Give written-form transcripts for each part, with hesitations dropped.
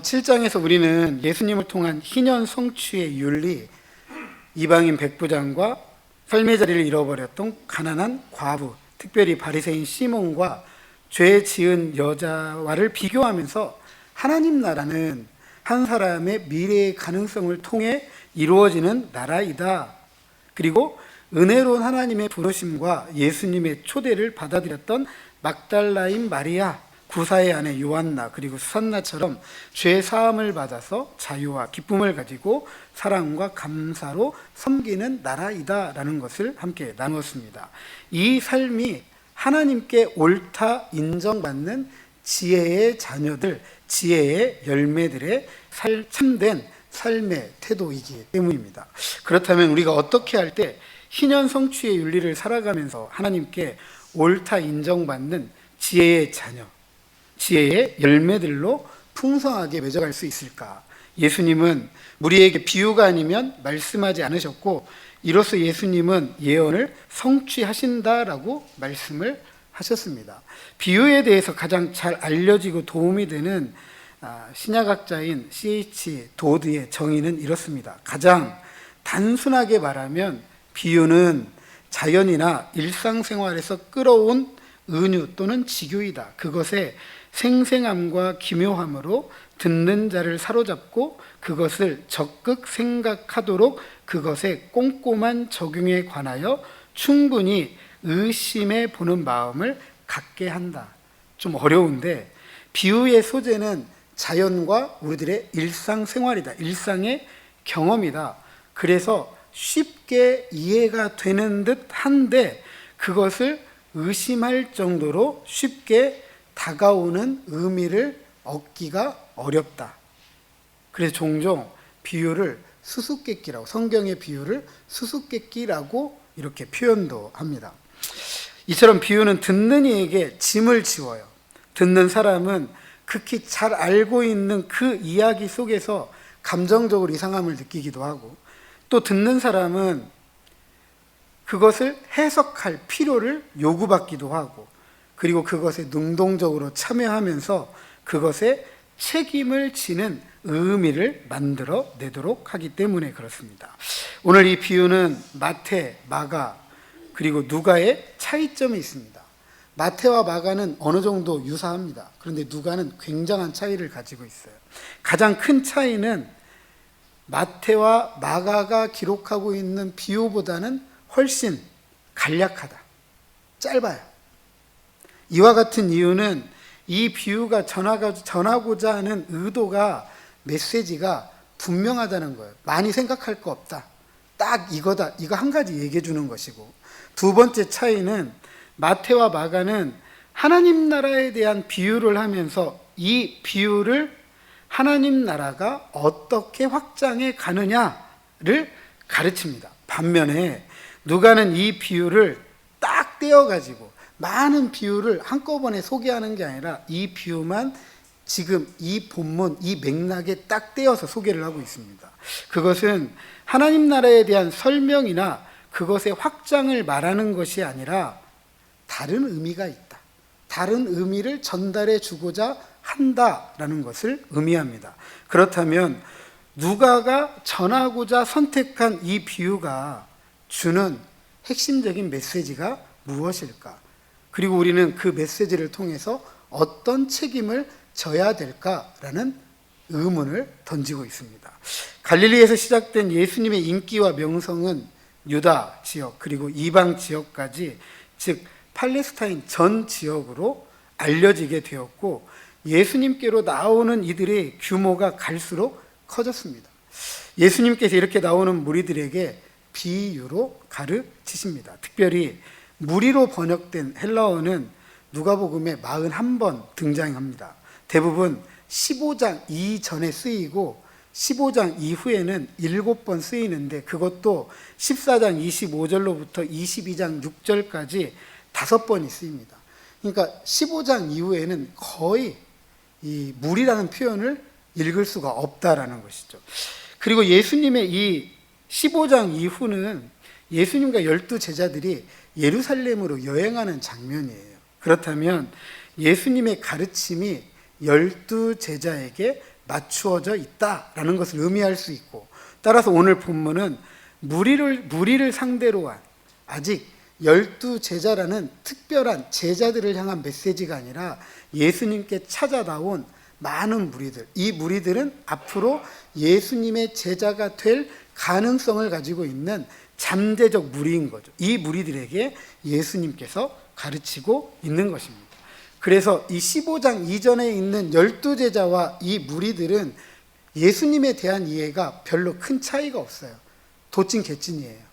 7장에서 우리는 예수님을 통한 희년 성취의 윤리, 이방인 백부장과 삶의 자리를 잃어버렸던 가난한 과부, 특별히 바리새인 시몬과 죄 지은 여자와를 비교하면서 하나님 나라는 한 사람의 미래의 가능성을 통해 이루어지는 나라이다. 그리고 은혜로운 하나님의 부르심과 예수님의 초대를 받아들였던 막달라인 마리아, 구사의 아내 요한나, 그리고 수산나처럼 죄 사함을 받아서 자유와 기쁨을 가지고 사랑과 감사로 섬기는 나라이다라는 것을 함께 나누었습니다. 이 삶이 하나님께 옳다 인정받는 지혜의 자녀들, 지혜의 열매들의 참된 삶의 태도이기 때문입니다. 그렇다면 우리가 어떻게 할 때 희년 성취의 윤리를 살아가면서 하나님께 옳다 인정받는 지혜의 자녀, 지혜의 열매들로 풍성하게 맺어갈 수 있을까? 예수님은 우리에게 비유가 아니면 말씀하지 않으셨고, 이로써 예수님은 예언을 성취하신다라고 말씀을 하셨습니다. 비유에 대해서 가장 잘 알려지고 도움이 되는 신약학자인 C.H. 도드의 정의는 이렇습니다. 가장 단순하게 말하면 비유는 자연이나 일상생활에서 끌어온 은유 또는 직유이다. 그것의 생생함과 기묘함으로 듣는 자를 사로잡고 그것을 적극 생각하도록 그것의 꼼꼼한 적용에 관하여 충분히 의심해 보는 마음을 갖게 한다. 좀 어려운데, 비유의 소재는 자연과 우리들의 일상생활이다. 일상의 경험이다. 그래서 쉽게 이해가 되는 듯 한데 그것을 의심할 정도로 쉽게 다가오는 의미를 얻기가 어렵다. 그래서 종종 비유를 수수께끼라고, 성경의 비유를 수수께끼라고 이렇게 표현도 합니다. 이처럼 비유는 듣는 이에게 짐을 지워요. 듣는 사람은 극히 잘 알고 있는 그 이야기 속에서 감정적으로 이상함을 느끼기도 하고, 또 듣는 사람은 그것을 해석할 필요를 요구받기도 하고, 그리고 그것에 능동적으로 참여하면서 그것에 책임을 지는 의미를 만들어 내도록 하기 때문에 그렇습니다. 오늘 이 비유는 마태, 마가, 그리고 누가의 차이점이 있습니다. 마태와 마가는 어느 정도 유사합니다. 그런데 누가는 굉장한 차이를 가지고 있어요. 가장 큰 차이는 마태와 마가가 기록하고 있는 비유보다는 훨씬 간략하다, 짧아요. 이와 같은 이유는 이 비유가 전하고자 하는 의도가, 메시지가 분명하다는 거예요. 많이 생각할 거 없다, 딱 이거다, 이거 한 가지 얘기해 주는 것이고, 두 번째 차이는 마태와 마가는 하나님 나라에 대한 비유를 하면서 이 비유를 하나님 나라가 어떻게 확장해 가느냐를 가르칩니다. 반면에 누가는 이 비유를 딱 떼어가지고 많은 비유를 한꺼번에 소개하는 게 아니라 이 비유만 지금 이 본문, 이 맥락에 딱 떼어서 소개를 하고 있습니다. 그것은 하나님 나라에 대한 설명이나 그것의 확장을 말하는 것이 아니라 다른 의미가 있다, 다른 의미를 전달해 주고자 한다라는 것을 의미합니다. 그렇다면 누가가 전하고자 선택한 이 비유가 주는 핵심적인 메시지가 무엇일까? 그리고 우리는 그 메시지를 통해서 어떤 책임을 져야 될까라는 의문을 던지고 있습니다. 갈릴리에서 시작된 예수님의 인기와 명성은 유다 지역 그리고 이방 지역까지, 즉 팔레스타인 전 지역으로 알려지게 되었고, 예수님께로 나오는 이들의 규모가 갈수록 커졌습니다. 예수님께서 이렇게 나오는 무리들에게 비유로 가르치십니다. 특별히 무리로 번역된 헬라어는 누가복음에 41번 등장합니다. 대부분 15장 이전에 쓰이고 15장 이후에는 7번 쓰이는데, 그것도 14장 25절로부터 22장 6절까지 5번이 쓰입니다. 그러니까 15장 이후에는 거의 이 무리라는 표현을 읽을 수가 없다라는 것이죠. 그리고 예수님의 이 15장 이후는 예수님과 12제자들이 예루살렘으로 여행하는 장면이에요. 그렇다면 예수님의 가르침이 12제자에게 맞추어져 있다라는 것을 의미할 수 있고, 따라서 오늘 본문은 무리를 상대로 한 아직 12제자라는 특별한 제자들을 향한 메시지가 아니라 예수님께 찾아 나온 많은 무리들, 이 무리들은 앞으로 예수님의 제자가 될 가능성을 가지고 있는 잠재적 무리인 거죠. 이 무리들에게 예수님께서 가르치고 있는 것입니다. 그래서 이 15장 이전에 있는 12제자와 이 무리들은 예수님에 대한 이해가 별로 큰 차이가 없어요. 도찐개찐이에요.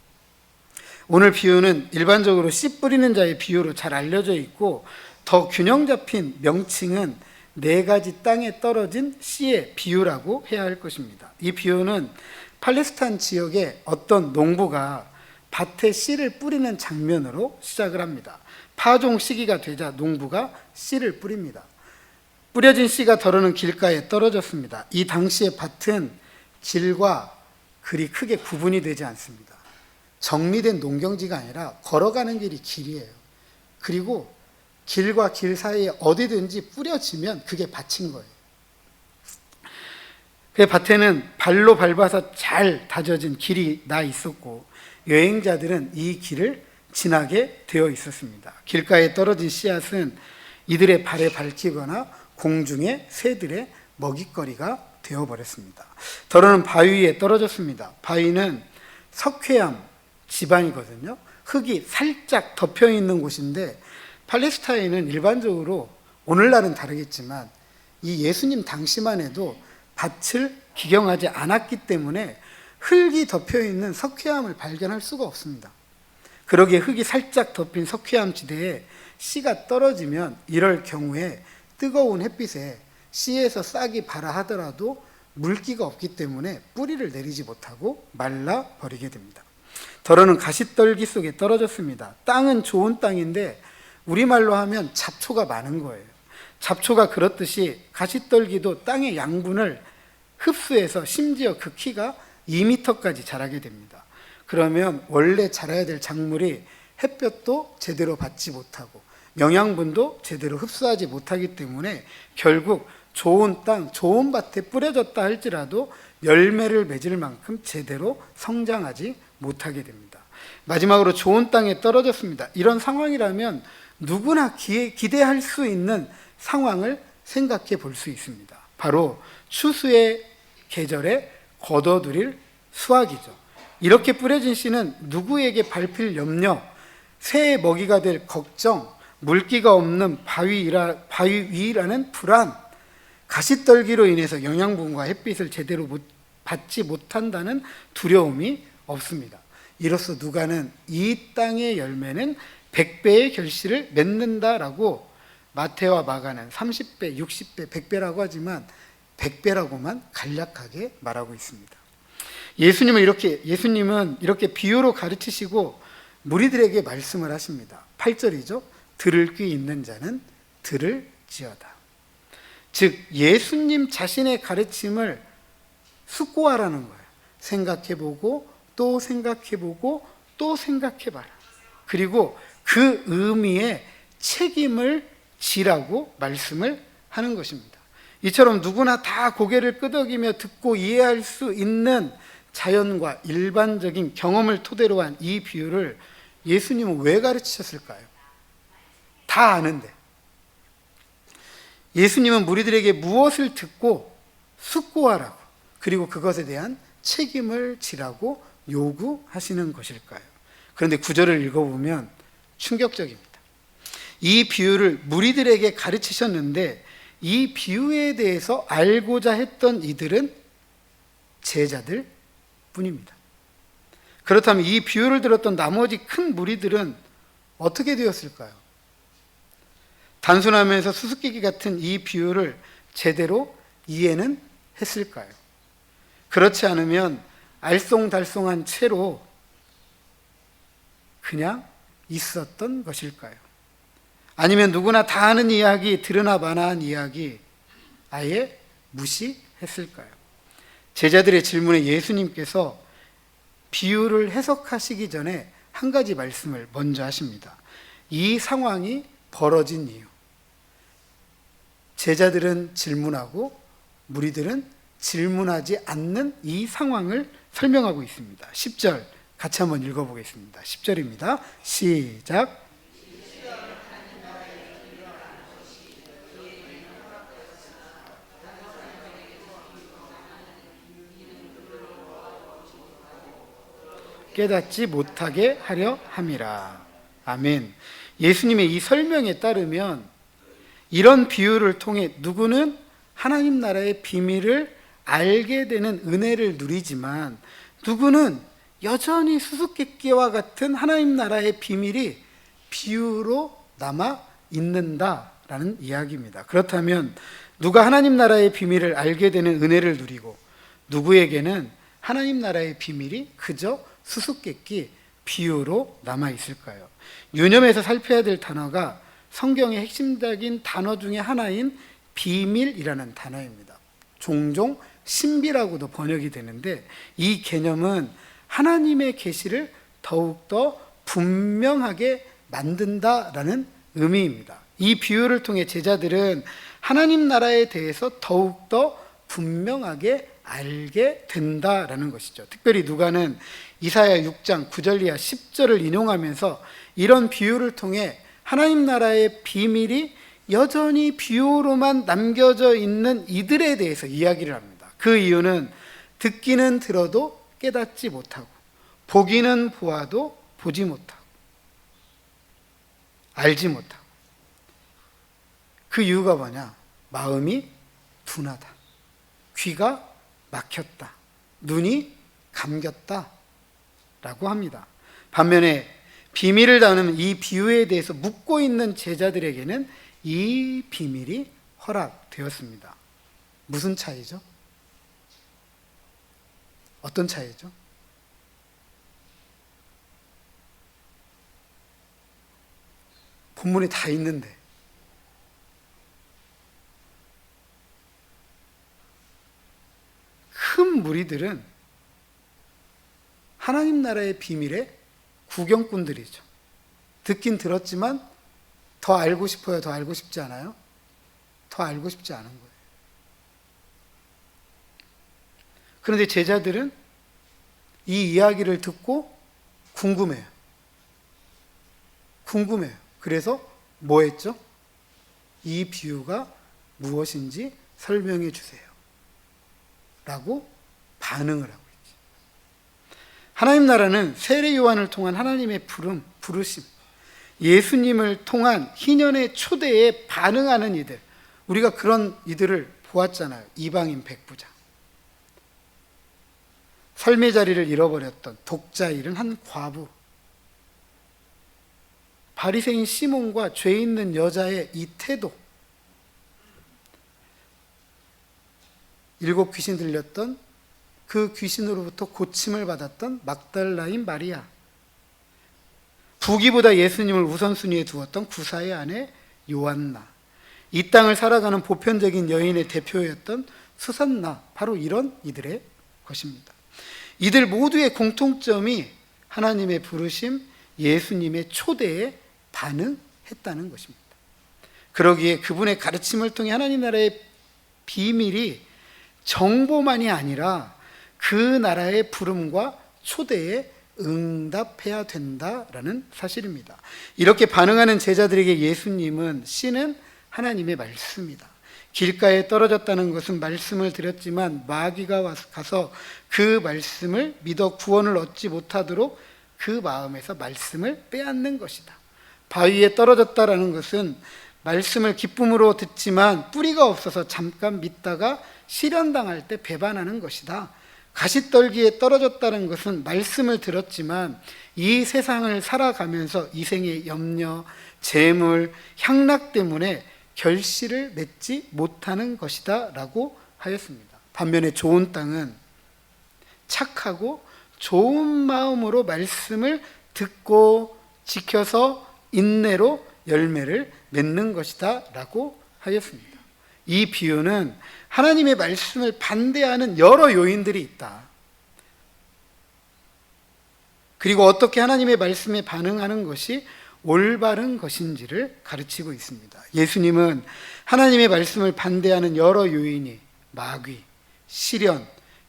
오늘 비유는 일반적으로 씨 뿌리는 자의 비유로 잘 알려져 있고, 더 균형 잡힌 명칭은 4가지 땅에 떨어진 씨의 비유라고 해야 할 것입니다. 이 비유는 팔레스타인 지역의 어떤 농부가 밭에 씨를 뿌리는 장면으로 시작을 합니다. 파종 시기가 되자 농부가 씨를 뿌립니다. 뿌려진 씨가 더러는 길가에 떨어졌습니다. 이 당시의 밭은 길과 그리 크게 구분이 되지 않습니다. 정리된 농경지가 아니라 걸어가는 길이 길이에요. 그리고 길과 길 사이에 어디든지 뿌려지면 그게 밭인 거예요. 그 밭에는 발로 밟아서 잘 다져진 길이 나 있었고, 여행자들은 이 길을 지나게 되어 있었습니다. 길가에 떨어진 씨앗은 이들의 발에 밟히거나 공중의 새들의 먹잇거리가 되어버렸습니다. 더러는 바위 위에 떨어졌습니다. 바위는 석회암 지방이거든요. 흙이 살짝 덮여 있는 곳인데, 팔레스타인은 일반적으로, 오늘날은 다르겠지만 이 예수님 당시만 해도 밭을 기경하지 않았기 때문에 흙이 덮여 있는 석회암을 발견할 수가 없습니다. 그러기에 흙이 살짝 덮인 석회암 지대에 씨가 떨어지면 이럴 경우에 뜨거운 햇빛에 씨에서 싹이 발아 하더라도 물기가 없기 때문에 뿌리를 내리지 못하고 말라버리게 됩니다. 더러는 가시떨기 속에 떨어졌습니다. 땅은 좋은 땅인데 우리말로 하면 잡초가 많은 거예요. 잡초가 그렇듯이 가시떨기도 땅의 양분을 흡수해서 심지어 그 키가 2m까지 자라게 됩니다. 그러면 원래 자라야 될 작물이 햇볕도 제대로 받지 못하고 영양분도 제대로 흡수하지 못하기 때문에 결국 좋은 땅, 좋은 밭에 뿌려졌다 할지라도 열매를 맺을 만큼 제대로 성장하지 못하게 됩니다. 마지막으로 좋은 땅에 떨어졌습니다. 이런 상황이라면 누구나 기대할 수 있는 상황을 생각해 볼 수 있습니다. 바로 추수의 계절에 거둬들일 수확이죠. 이렇게 뿌려진 씨는 누구에게 밟힐 염려, 새의 먹이가 될 걱정, 물기가 없는 바위 위라는 불안, 가시떨기로 인해서 영양분과 햇빛을 제대로 받지 못한다는 두려움이 없습니다. 이로써 누가는 이 땅의 열매는 100배의 결실을 맺는다라고, 마태와 마가는 30배, 60배, 100배라고 하지만 100배라고만 간략하게 말하고 있습니다. 예수님은 이렇게 비유로 가르치시고 무리들에게 말씀을 하십니다. 8절이죠. 들을 귀 있는 자는 들을지어다. 즉 예수님 자신의 가르침을 숙고하라는 거예요. 생각해보고 또 생각해보고 또 생각해봐라. 그리고 그 의미에 책임을 지라고 말씀을 하는 것입니다. 이처럼 누구나 다 고개를 끄덕이며 듣고 이해할 수 있는 자연과 일반적인 경험을 토대로 한 이 비유를 예수님은 왜 가르치셨을까요? 다 아는데. 예수님은 무리들에게 무엇을 듣고 숙고하라고, 그리고 그것에 대한 책임을 지라고 요구하시는 것일까요? 그런데 9절을 읽어보면 충격적입니다. 이 비유를 무리들에게 가르치셨는데 이 비유에 대해서 알고자 했던 이들은 제자들 뿐입니다. 그렇다면 이 비유를 들었던 나머지 큰 무리들은 어떻게 되었을까요? 단순하면서 수수께끼 같은 이 비유를 제대로 이해는 했을까요? 그렇지 않으면 알쏭달쏭한 채로 그냥 있었던 것일까요? 아니면 누구나 다 아는 이야기, 들으나 마나한 이야기 아예 무시했을까요? 제자들의 질문에 예수님께서 비유를 해석하시기 전에 한 가지 말씀을 먼저 하십니다. 이 상황이 벌어진 이유. 제자들은 질문하고 무리들은 질문하지 않는 이 상황을 설명하고 있습니다. 10절 같이 한번 읽어보겠습니다. 10절입니다. 시작. 깨닫지 못하게 하려 함이라. 아멘. 예수님의 이 설명에 따르면 이런 비유를 통해 누구는 하나님 나라의 비밀을 알게 되는 은혜를 누리지만 누구는 여전히 수수께끼와 같은 하나님 나라의 비밀이 비유로 남아 있는다라는 이야기입니다. 그렇다면 누가 하나님 나라의 비밀을 알게 되는 은혜를 누리고 누구에게는 하나님 나라의 비밀이 그저 수수께끼, 비유로 남아 있을까요? 유념해서 살펴야 될 단어가 성경의 핵심적인 단어 중에 하나인 비밀이라는 단어입니다. 종종 신비라고도 번역이 되는데 이 개념은 하나님의 계시를 더욱더 분명하게 만든다라는 의미입니다. 이 비유를 통해 제자들은 하나님 나라에 대해서 더욱더 분명하게 알게 된다라는 것이죠. 특별히 누가는 이사야 6장 9절 이하 10절을 인용하면서 이런 비유를 통해 하나님 나라의 비밀이 여전히 비유로만 남겨져 있는 이들에 대해서 이야기를 합니다. 그 이유는 듣기는 들어도 깨닫지 못하고 보기는 보아도 보지 못하고 알지 못하고 그 이유가 뭐냐? 마음이 둔하다, 귀가 막혔다, 눈이 감겼다 라고 합니다. 반면에 비밀을 나누는 이 비유에 대해서 묻고 있는 제자들에게는 이 비밀이 허락되었습니다. 무슨 차이죠? 어떤 차이죠? 본문에 다 있는데 큰 무리들은 하나님 나라의 비밀의 구경꾼들이죠. 듣긴 들었지만 더 알고 싶어요? 더 알고 싶지 않아요? 더 알고 싶지 않은 거예요. 그런데 제자들은 이 이야기를 듣고 궁금해요. 그래서 뭐 했죠? 이 비유가 무엇인지 설명해 주세요 라고 반응을 하고 있죠. 하나님 나라는 세례 요한을 통한 하나님의 부르심, 예수님을 통한 희년의 초대에 반응하는 이들, 우리가 그런 이들을 보았잖아요. 이방인 백부장, 삶의 자리를 잃어버렸던 독자 잃은 한 과부, 바리새인 시몬과 죄 있는 여자의 이 태도, 7 귀신 들렸던 그 귀신으로부터 고침을 받았던 막달라인 마리아, 부귀보다 예수님을 우선순위에 두었던 구사의 아내 요한나, 이 땅을 살아가는 보편적인 여인의 대표였던 수산나, 바로 이런 이들의 것입니다. 이들 모두의 공통점이 하나님의 부르심, 예수님의 초대에 반응했다는 것입니다. 그러기에 그분의 가르침을 통해 하나님 나라의 비밀이 정보만이 아니라 그 나라의 부름과 초대에 응답해야 된다라는 사실입니다. 이렇게 반응하는 제자들에게 예수님은 씨는 하나님의 말씀이다, 길가에 떨어졌다는 것은 말씀을 드렸지만 마귀가 가서 그 말씀을 믿어 구원을 얻지 못하도록 그 마음에서 말씀을 빼앗는 것이다. 바위에 떨어졌다라는 것은 말씀을 기쁨으로 듣지만 뿌리가 없어서 잠깐 믿다가 시련당할 때 배반하는 것이다. 가시떨기에 떨어졌다는 것은 말씀을 들었지만 이 세상을 살아가면서 이생의 염려, 재물, 향락 때문에 결실을 맺지 못하는 것이다 라고 하였습니다. 반면에 좋은 땅은 착하고 좋은 마음으로 말씀을 듣고 지켜서 인내로 열매를 맺는 것이다 라고 하였습니다. 이 비유는 하나님의 말씀을 반대하는 여러 요인들이 있다, 그리고 어떻게 하나님의 말씀에 반응하는 것이 올바른 것인지를 가르치고 있습니다. 예수님은 하나님의 말씀을 반대하는 여러 요인이 마귀, 시련,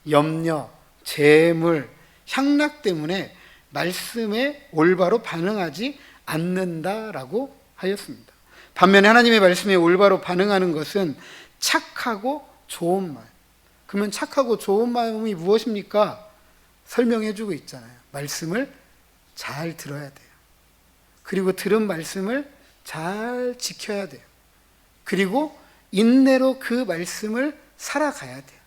염려, 재물, 향락 때문에 말씀에 올바로 반응하지 않는다라고 하였습니다. 반면에 하나님의 말씀에 올바로 반응하는 것은 착하고 좋은 마음. 그러면 착하고 좋은 마음이 무엇입니까? 설명해주고 있잖아요. 말씀을 잘 들어야 돼요. 그리고 들은 말씀을 잘 지켜야 돼요. 그리고 인내로 그 말씀을 살아가야 돼요.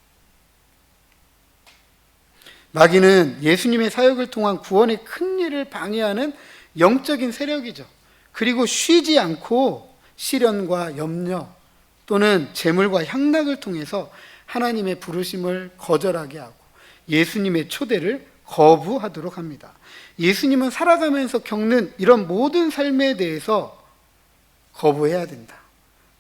마귀는 예수님의 사역을 통한 구원의 큰 일을 방해하는 영적인 세력이죠. 그리고 쉬지 않고 시련과 염려 또는 재물과 향락을 통해서 하나님의 부르심을 거절하게 하고 예수님의 초대를 거부하도록 합니다. 예수님은 살아가면서 겪는 이런 모든 삶에 대해서 거부해야 된다,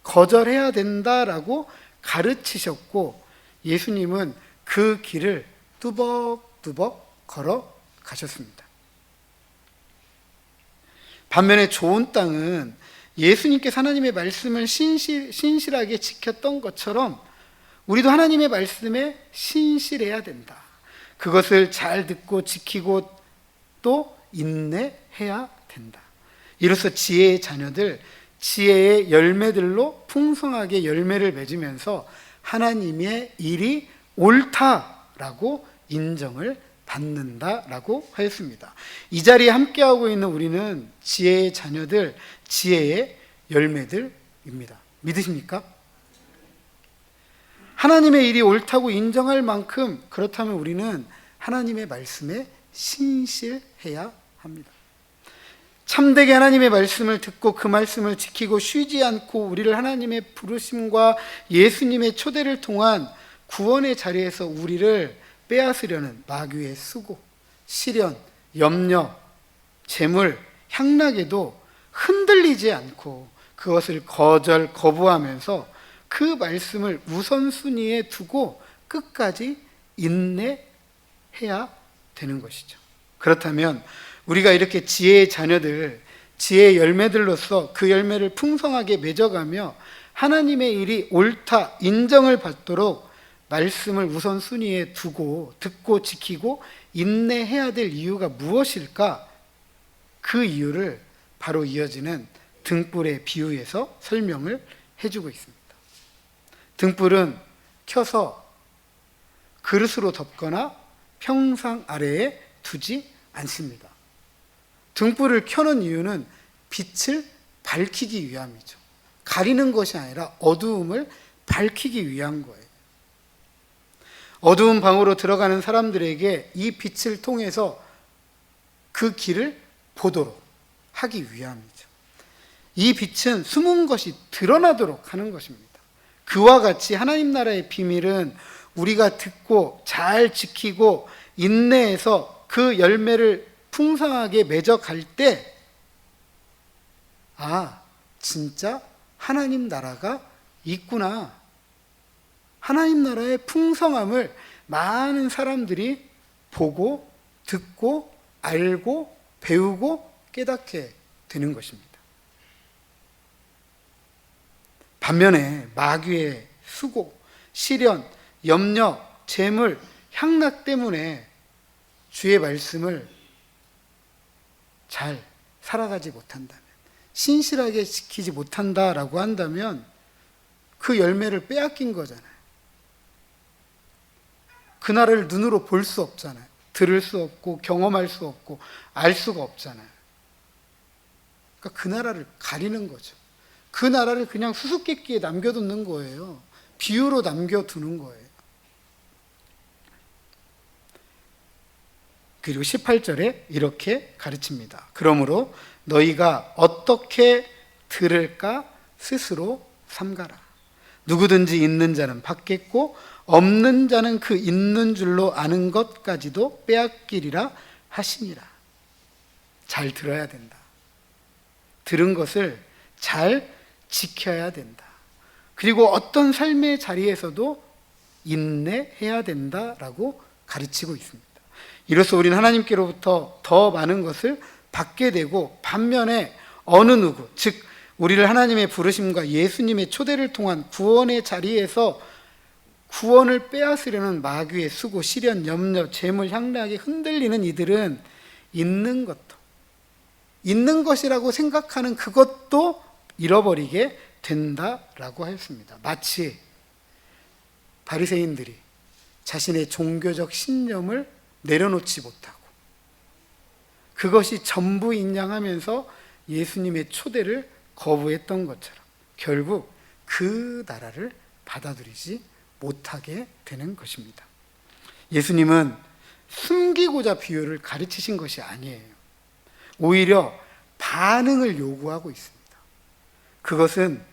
거절해야 된다라고 가르치셨고, 예수님은 그 길을 뚜벅뚜벅 걸어 가셨습니다. 반면에 좋은 땅은 예수님께서 하나님의 말씀을 신실하게 지켰던 것처럼 우리도 하나님의 말씀에 신실해야 된다. 그것을 잘 듣고 지키고 또 인내해야 된다. 이로써 지혜의 자녀들, 지혜의 열매들로 풍성하게 열매를 맺으면서 하나님의 일이 옳다라고 인정을 받는다라고 하였습니다. 이 자리에 함께하고 있는 우리는 지혜의 자녀들, 지혜의 열매들입니다. 믿으십니까? 하나님의 일이 옳다고 인정할 만큼, 그렇다면 우리는 하나님의 말씀에 신실해야 합니다. 참되게 하나님의 말씀을 듣고 그 말씀을 지키고 쉬지 않고 우리를 하나님의 부르심과 예수님의 초대를 통한 구원의 자리에서 우리를 빼앗으려는 마귀의 수고, 시련, 염려, 재물, 향락에도 흔들리지 않고 그것을 거부하면서 그 말씀을 우선순위에 두고 끝까지 인내해야 되는 것이죠. 그렇다면 우리가 이렇게 지혜의 자녀들, 지혜의 열매들로서 그 열매를 풍성하게 맺어가며 하나님의 일이 옳다 인정을 받도록 말씀을 우선순위에 두고 듣고 지키고 인내해야 될 이유가 무엇일까? 그 이유를 바로 이어지는 등불의 비유에서 설명을 해주고 있습니다. 등불은 켜서 그릇으로 덮거나 평상 아래에 두지 않습니다. 등불을 켜는 이유는 빛을 밝히기 위함이죠. 가리는 것이 아니라 어두움을 밝히기 위한 거예요. 어두운 방으로 들어가는 사람들에게 이 빛을 통해서 그 길을 보도록 하기 위함이죠. 이 빛은 숨은 것이 드러나도록 하는 것입니다. 그와 같이 하나님 나라의 비밀은 우리가 듣고 잘 지키고 인내해서 그 열매를 풍성하게 맺어갈 때, 아, 진짜 하나님 나라가 있구나. 하나님 나라의 풍성함을 많은 사람들이 보고 듣고 알고 배우고 깨닫게 되는 것입니다. 반면에 마귀의 수고, 시련, 염려, 재물, 향락 때문에 주의 말씀을 잘 살아가지 못한다면, 신실하게 지키지 못한다라고 한다면 그 열매를 빼앗긴 거잖아요. 그 나라를 눈으로 볼 수 없잖아요. 들을 수 없고 경험할 수 없고 알 수가 없잖아요. 그러니까 그 나라를 가리는 거죠. 그 나라를 그냥 수수께끼에 남겨두는 거예요. 비유로 남겨두는 거예요. 그리고 18절에 이렇게 가르칩니다. 그러므로 너희가 어떻게 들을까 스스로 삼가라. 누구든지 있는 자는 받겠고 없는 자는 그 있는 줄로 아는 것까지도 빼앗기리라 하시니라. 잘 들어야 된다. 들은 것을 잘 지켜야 된다. 그리고 어떤 삶의 자리에서도 인내해야 된다라고 가르치고 있습니다. 이로써 우리는 하나님께로부터 더 많은 것을 받게 되고, 반면에 어느 누구, 즉 우리를 하나님의 부르심과 예수님의 초대를 통한 구원의 자리에서 구원을 빼앗으려는 마귀의 수고, 시련, 염려, 재물, 향락에 흔들리는 이들은 있는 것이라고 생각하는 그것도 잃어버리게 된다라고 하였습니다. 마치 바리새인들이 자신의 종교적 신념을 내려놓지 못하고 그것이 전부 인양하면서 예수님의 초대를 거부했던 것처럼 결국 그 나라를 받아들이지 못하게 되는 것입니다. 예수님은 숨기고자 비유를 가르치신 것이 아니에요. 오히려 반응을 요구하고 있습니다. 그것은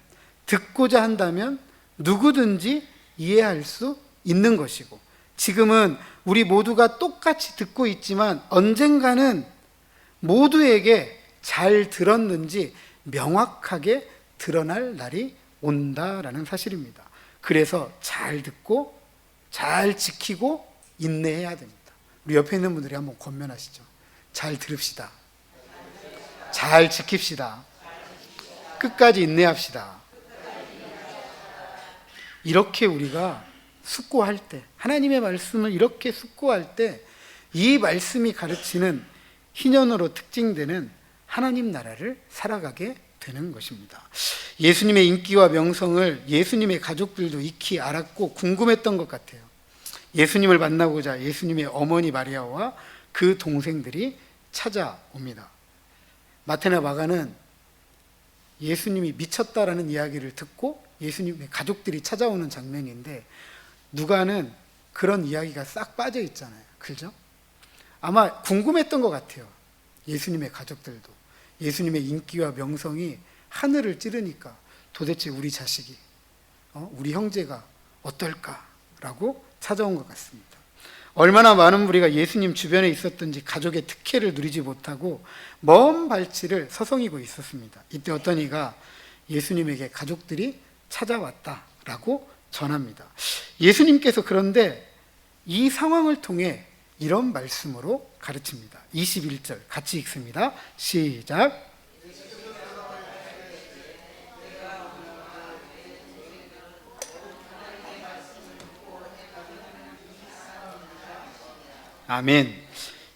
듣고자 한다면 누구든지 이해할 수 있는 것이고, 지금은 우리 모두가 똑같이 듣고 있지만 언젠가는 모두에게 잘 들었는지 명확하게 드러날 날이 온다라는 사실입니다. 그래서 잘 듣고 잘 지키고 인내해야 됩니다. 우리 옆에 있는 분들이 한번 권면하시죠. 잘 들읍시다. 잘 지킵시다. 끝까지 인내합시다. 이렇게 우리가 숙고할 때, 하나님의 말씀을 이렇게 숙고할 때 이 말씀이 가르치는 희년으로 특징되는 하나님 나라를 살아가게 되는 것입니다. 예수님의 인기와 명성을 예수님의 가족들도 익히 알았고 궁금했던 것 같아요. 예수님을 만나고자 예수님의 어머니 마리아와 그 동생들이 찾아옵니다. 마태나 마가는 예수님이 미쳤다라는 이야기를 듣고 예수님의 가족들이 찾아오는 장면인데, 누가는 그런 이야기가 싹 빠져 있잖아요. 그죠? 아마 궁금했던 것 같아요. 예수님의 가족들도. 예수님의 인기와 명성이 하늘을 찌르니까 도대체 우리 자식이, 우리 형제가 어떨까라고 찾아온 것 같습니다. 얼마나 많은 무리가 예수님 주변에 있었던지 가족의 특혜를 누리지 못하고 먼 발치를 서성이고 있었습니다. 이때 어떤 이가 예수님에게 가족들이 찾아왔다라고 전합니다. 예수님께서 그런데 이 상황을 통해 이런 말씀으로 가르칩니다. 21절 같이 읽습니다. 시작. 아멘.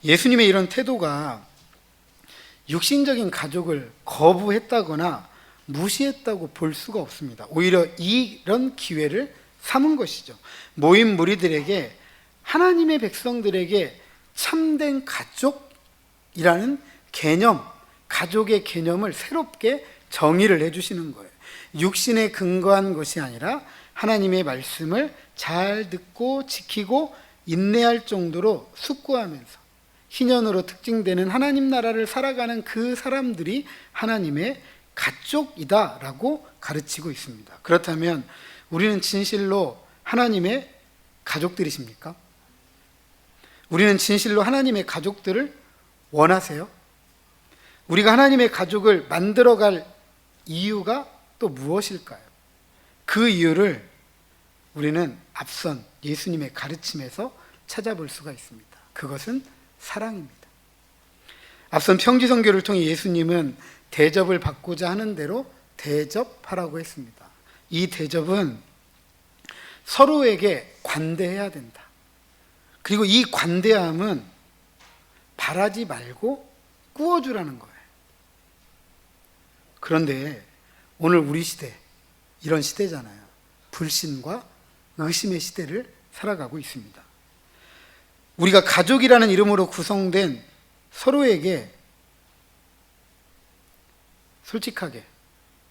예수님의 이런 태도가 육신적인 가족을 거부했다거나 무시했다고 볼 수가 없습니다. 오히려 이런 기회를 삼은 것이죠. 모인 무리들에게, 하나님의 백성들에게 참된 가족이라는 개념, 가족의 개념을 새롭게 정의를 해주시는 거예요. 육신에 근거한 것이 아니라 하나님의 말씀을 잘 듣고 지키고 인내할 정도로 숙고하면서 희년으로 특징되는 하나님 나라를 살아가는 그 사람들이 하나님의 가족이다라고 가르치고 있습니다. 그렇다면 우리는 진실로 하나님의 가족들이십니까? 우리는 진실로 하나님의 가족들을 원하세요? 우리가 하나님의 가족을 만들어갈 이유가 또 무엇일까요? 그 이유를 우리는 앞선 예수님의 가르침에서 찾아볼 수가 있습니다. 그것은 사랑입니다. 앞선 평지선교를 통해 예수님은 대접을 받고자 하는 대로 대접하라고 했습니다. 이 대접은 서로에게 관대해야 된다. 그리고 이 관대함은 바라지 말고 꾸어주라는 거예요. 그런데 오늘 우리 시대, 이런 시대잖아요. 불신과 의심의 시대를 살아가고 있습니다. 우리가 가족이라는 이름으로 구성된 서로에게 솔직하게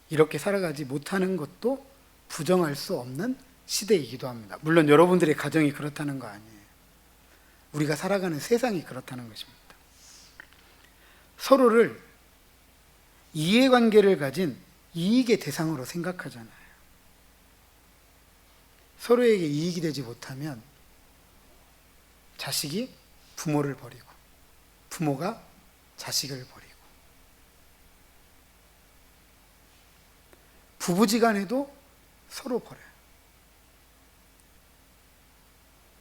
이렇게 살아가지 못하는 것도 부정할 수 없는 시대이기도 합니다. 물론 여러분들의 가정이 그렇다는 거 아니에요. 우리가 살아가는 세상이 그렇다는 것입니다. 서로를 이해관계를 가진 이익의 대상으로 생각하잖아요. 서로에게 이익이 되지 못하면 자식이 부모를 버리고 부모가 자식을 버리고 부부지간에도 서로 버려요.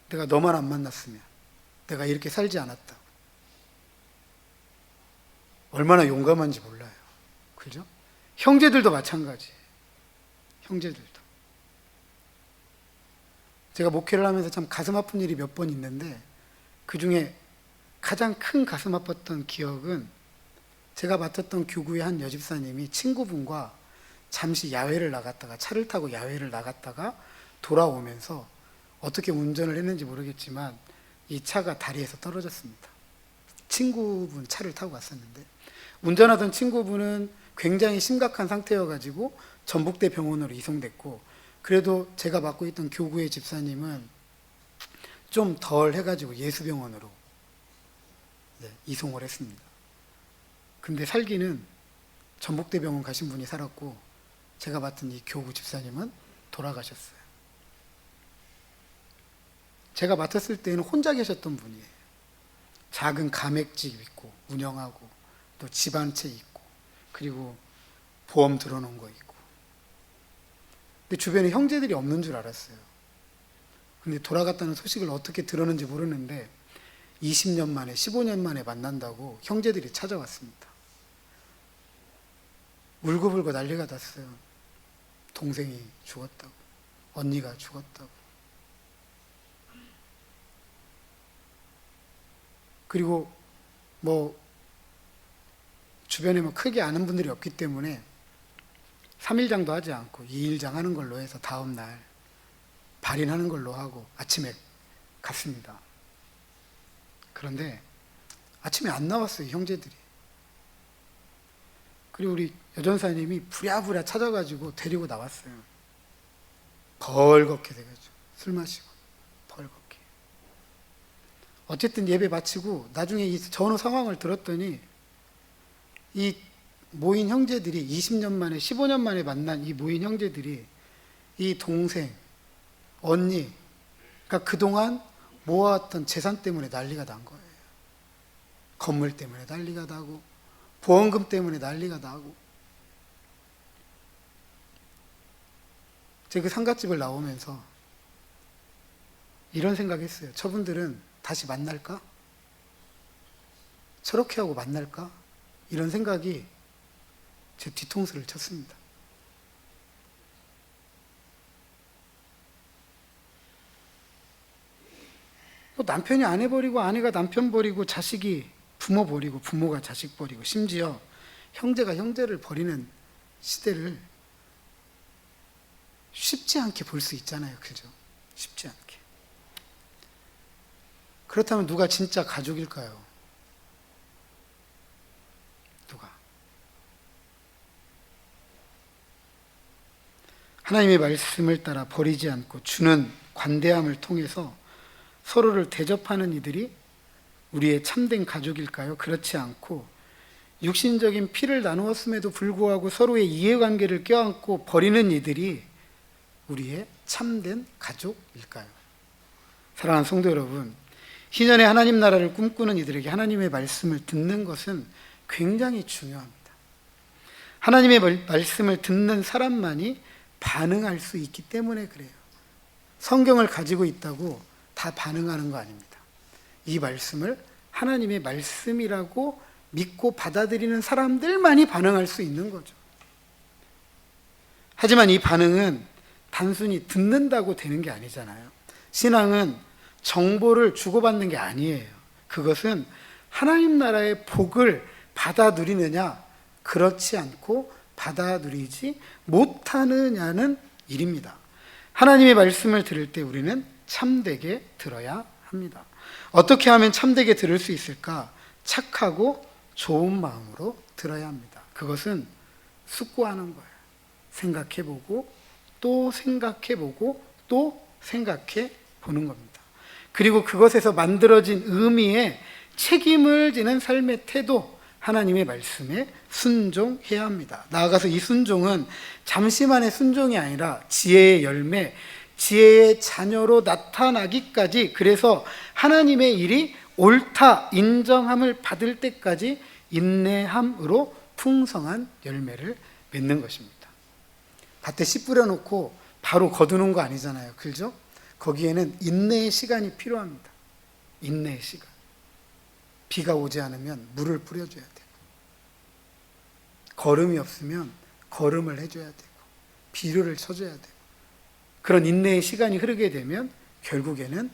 내가 너만 안 만났으면 내가 이렇게 살지 않았다고. 얼마나 용감한지 몰라요. 그죠? 형제들도 마찬가지예요. 형제들도. 제가 목회를 하면서 참 가슴 아픈 일이 몇 번 있는데, 그 중에 가장 큰 가슴 아팠던 기억은 제가 맡았던 교구의 한 여집사님이 친구분과 잠시 야외를 나갔다가, 차를 타고 야외를 나갔다가 돌아오면서 어떻게 운전을 했는지 모르겠지만 이 차가 다리에서 떨어졌습니다. 친구분 차를 타고 갔었는데, 운전하던 친구분은 굉장히 심각한 상태여가지고 전북대 병원으로 이송됐고, 그래도 제가 맡고 있던 교구의 집사님은 좀 덜 해가지고 예수병원으로 이송을 했습니다. 근데 살기는 전북대 병원 가신 분이 살았고, 제가 맡은 이 교구 집사님은 돌아가셨어요. 제가 맡았을 때는 혼자 계셨던 분이에요. 작은 가맥집 있고 운영하고, 또 집 한 채 있고, 그리고 보험 들어놓은 거 있고. 근데 주변에 형제들이 없는 줄 알았어요. 근데 돌아갔다는 소식을 어떻게 들었는지 모르는데 20년 만에, 15년 만에 만난다고 형제들이 찾아왔습니다. 울고불고 난리가 났어요. 동생이 죽었다고, 언니가 죽었다고. 그리고 주변에 크게 아는 분들이 없기 때문에 3일장도 하지 않고 2일장 하는 걸로 해서 다음날 발인하는 걸로 하고 아침에 갔습니다. 그런데 아침에 안 나왔어요, 형제들이. 그리고 우리 여전사님이 부랴부랴 찾아가지고 데리고 나왔어요. 벌겋게 돼가지고 술 마시고 벌겋게. 어쨌든 예배 마치고 나중에 이 전후 상황을 들었더니 이 모인 형제들이 20년 만에, 15년 만에 만난 이 모인 형제들이 이 동생, 언니, 그러니까 그동안 모아왔던 재산 때문에 난리가 난 거예요. 건물 때문에 난리가 나고, 보험금 때문에 난리가 나고. 제가 그 상갓집을 나오면서 이런 생각했어요. 저분들은 다시 만날까? 저렇게 하고 만날까? 이런 생각이 제 뒤통수를 쳤습니다. 남편이 아내 버리고, 아내가 남편 버리고, 자식이 부모 버리고, 부모가 자식 버리고, 심지어 형제가 형제를 버리는 시대를 쉽지 않게 볼 수 있잖아요. 그죠? 쉽지 않게. 그렇다면 누가 진짜 가족일까요? 누가? 하나님의 말씀을 따라 버리지 않고 주는 관대함을 통해서 서로를 대접하는 이들이 우리의 참된 가족일까요? 그렇지 않고 육신적인 피를 나누었음에도 불구하고 서로의 이해관계를 껴안고 버리는 이들이 우리의 참된 가족일까요? 사랑하는 성도 여러분, 희년의 하나님 나라를 꿈꾸는 이들에게 하나님의 말씀을 듣는 것은 굉장히 중요합니다. 하나님의 말씀을 듣는 사람만이 반응할 수 있기 때문에 그래요. 성경을 가지고 있다고 다 반응하는 거 아닙니다. 이 말씀을 하나님의 말씀이라고 믿고 받아들이는 사람들만이 반응할 수 있는 거죠. 하지만 이 반응은 단순히 듣는다고 되는 게 아니잖아요. 신앙은 정보를 주고받는 게 아니에요. 그것은 하나님 나라의 복을 받아 누리느냐, 그렇지 않고 받아 누리지 못하느냐는 일입니다. 하나님의 말씀을 들을 때 우리는 참되게 들어야 합니다. 어떻게 하면 참되게 들을 수 있을까? 착하고 좋은 마음으로 들어야 합니다. 그것은 숙고하는 거예요. 생각해보고 또 생각해보고 또 생각해 보는 겁니다. 그리고 그것에서 만들어진 의미에 책임을 지는 삶의 태도, 하나님의 말씀에 순종해야 합니다. 나아가서 이 순종은 잠시만의 순종이 아니라 지혜의 열매, 지혜의 자녀로 나타나기까지, 그래서 하나님의 일이 옳다 인정함을 받을 때까지 인내함으로 풍성한 열매를 맺는 것입니다. 밭에 씨 뿌려놓고 바로 거두는 거 아니잖아요. 그죠? 거기에는 인내의 시간이 필요합니다. 인내의 시간. 비가 오지 않으면 물을 뿌려줘야 되고, 거름이 없으면 거름을 해줘야 되고, 비료를 쳐줘야 되고, 그런 인내의 시간이 흐르게 되면 결국에는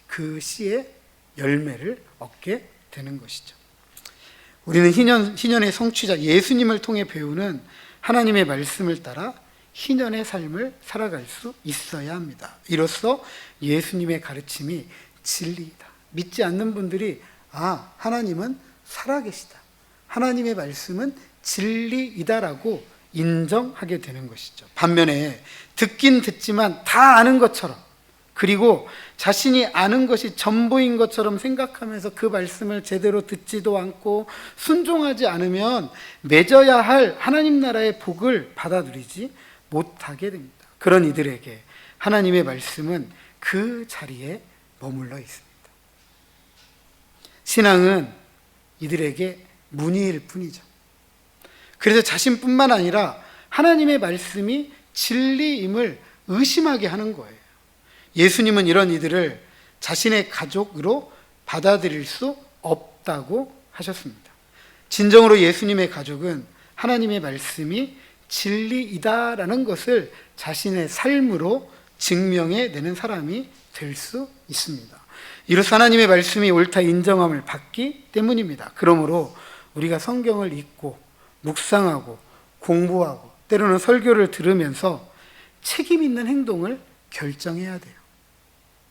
그 씨의 열매를 얻게 되는 것이죠. 우리는 희년의 성취자 예수님을 통해 배우는 하나님의 말씀을 따라 희년의 삶을 살아갈 수 있어야 합니다. 이로써 예수님의 가르침이 진리이다. 믿지 않는 분들이 하나님은 살아계시다. 하나님의 말씀은 진리이다라고 인정하게 되는 것이죠. 반면에 듣긴 듣지만 다 아는 것처럼, 그리고 자신이 아는 것이 전부인 것처럼 생각하면서 그 말씀을 제대로 듣지도 않고 순종하지 않으면 맺어야 할 하나님 나라의 복을 받아들이지 못하게 됩니다. 그런 이들에게 하나님의 말씀은 그 자리에 머물러 있습니다. 신앙은 이들에게 문의일 뿐이죠. 그래서 자신뿐만 아니라 하나님의 말씀이 진리임을 의심하게 하는 거예요. 예수님은 이런 이들을 자신의 가족으로 받아들일 수 없다고 하셨습니다. 진정으로 예수님의 가족은 하나님의 말씀이 진리이다라는 것을 자신의 삶으로 증명해내는 사람이 될 수 있습니다. 이로써 하나님의 말씀이 옳다 인정함을 받기 때문입니다. 그러므로 우리가 성경을 읽고 묵상하고 공부하고 때로는 설교를 들으면서 책임 있는 행동을 결정해야 돼요.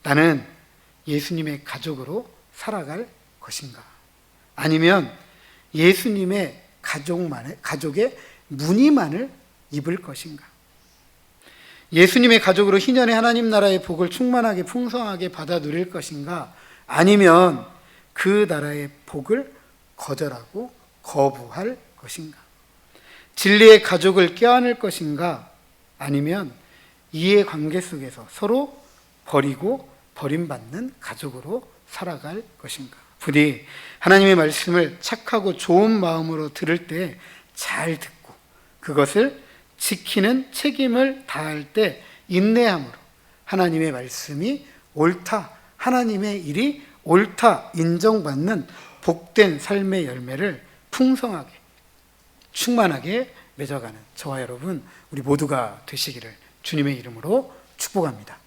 나는 예수님의 가족으로 살아갈 것인가? 아니면 예수님의 가족의 무늬만을 입을 것인가? 예수님의 가족으로 희년의 하나님 나라의 복을 충만하게 풍성하게 받아 누릴 것인가? 아니면 그 나라의 복을 거절하고 거부할 것인가? 진리의 가족을 껴안을 것인가? 아니면 이해관계 속에서 서로 버리고 버림받는 가족으로 살아갈 것인가? 부디 하나님의 말씀을 착하고 좋은 마음으로 들을 때 잘 듣고 그것을 지키는 책임을 다할 때 인내함으로 하나님의 말씀이 옳다, 하나님의 일이 옳다 인정받는 복된 삶의 열매를 풍성하게 충만하게 맺어가는 저와 여러분 우리 모두가 되시기를 주님의 이름으로 축복합니다.